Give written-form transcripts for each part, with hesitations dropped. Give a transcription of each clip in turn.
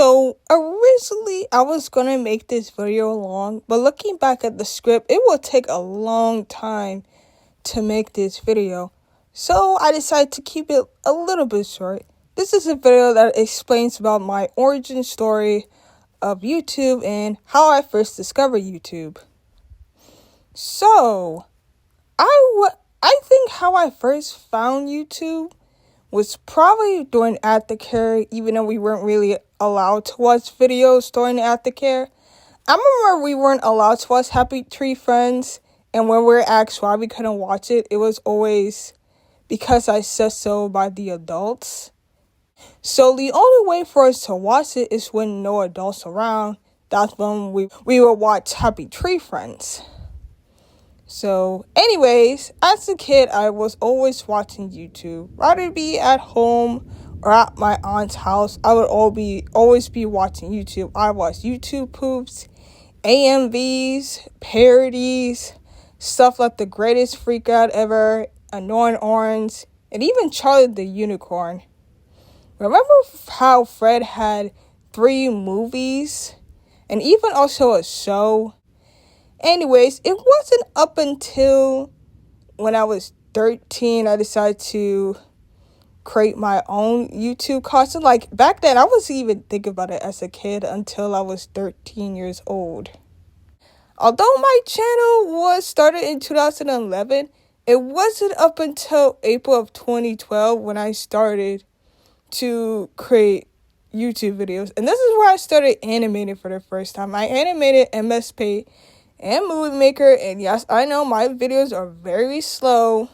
So originally I was gonna make this video long, but looking back at the script, it will take a long time to make this video. So I decided to keep it a little bit short. This is a video that explains about my origin story of YouTube and how I first discovered YouTube. So I think how I first found YouTube was probably during aftercare, even though we weren't really allowed to watch videos during aftercare. I remember we weren't allowed to watch Happy Tree Friends, and when we were asked why we couldn't watch it, it was always because I said so by the adults. So the only way for us to watch it is when no adults around. That's when we would watch Happy Tree Friends. So anyways, as a kid, I was always watching YouTube. Rather be at home or at my aunt's house, I would always be watching YouTube. I watched YouTube poops, AMVs, parodies, stuff like The Greatest Freak Out Ever, Annoying Orange, and even Charlie the Unicorn. Remember how Fred had 3 movies and even also a show? Anyways, it wasn't up until when I was 13 I decided to create my own YouTube content. Like back then, I wasn't even thinking about it as a kid until I was 13 years old. Although my channel was started in 2011, it wasn't up until April of 2012 when I started to create YouTube videos. And this is where I started animating for the first time. I animated MS Paint and Movie Maker, and yes, I know my videos are very slow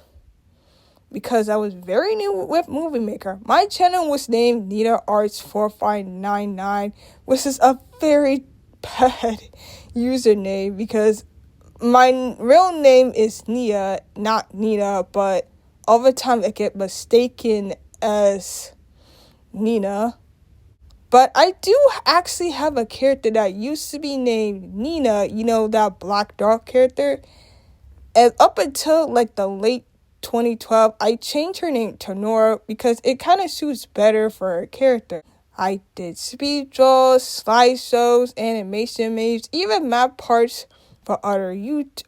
because I was very new with Movie Maker. My channel was named Nita Arts 4599, which is a very bad username because my real name is Nia, not Nina, but all the time I get mistaken as Nina. But I do actually have a character that used to be named Nina, you know, that black dog character. And up until like the late 2012, I changed her name to Nora because it kind of suits better for her character. I did speed draws, slideshows, animation memes, even map parts for other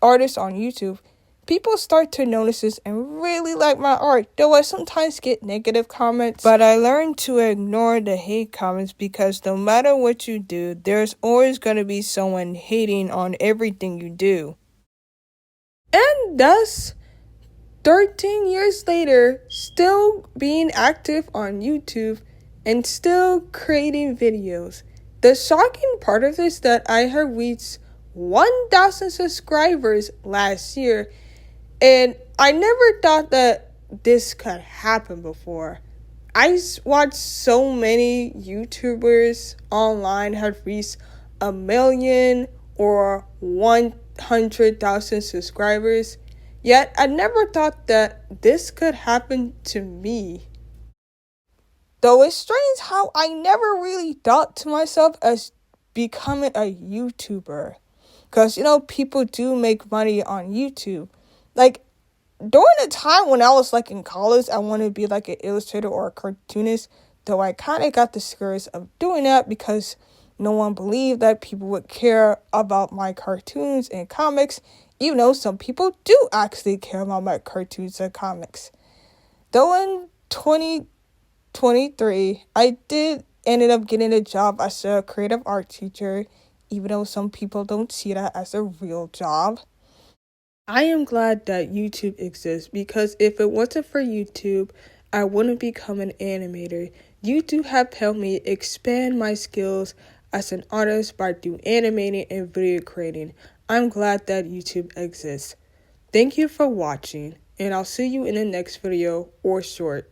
artists on YouTube. People start to notice this and really like my art, though I sometimes get negative comments. But I learned to ignore the hate comments because no matter what you do, there's always going to be someone hating on everything you do. And thus, 13 years later, still being active on YouTube and still creating videos. The shocking part of this is that I have reached 1,000 subscribers last year. And I never thought that this could happen before. I watched so many YouTubers online have reached 1 million or 100,000 subscribers. Yet I never thought that this could happen to me. Though it's strange how I never really thought to myself as becoming a YouTuber. Because, you know, people do make money on YouTube. Like, during the time when I was, like, in college, I wanted to be, like, an illustrator or a cartoonist. Though I kind of got discouraged of doing that because no one believed that people would care about my cartoons and comics. Even though some people do actually care about my cartoons and comics. Though in 2023, I ended up getting a job as a creative art teacher. Even though some people don't see that as a real job. I am glad that YouTube exists because if it wasn't for YouTube, I wouldn't become an animator. YouTube have helped me expand my skills as an artist by doing animating and video creating. I'm glad that YouTube exists. Thank you for watching, and I'll see you in the next video or short.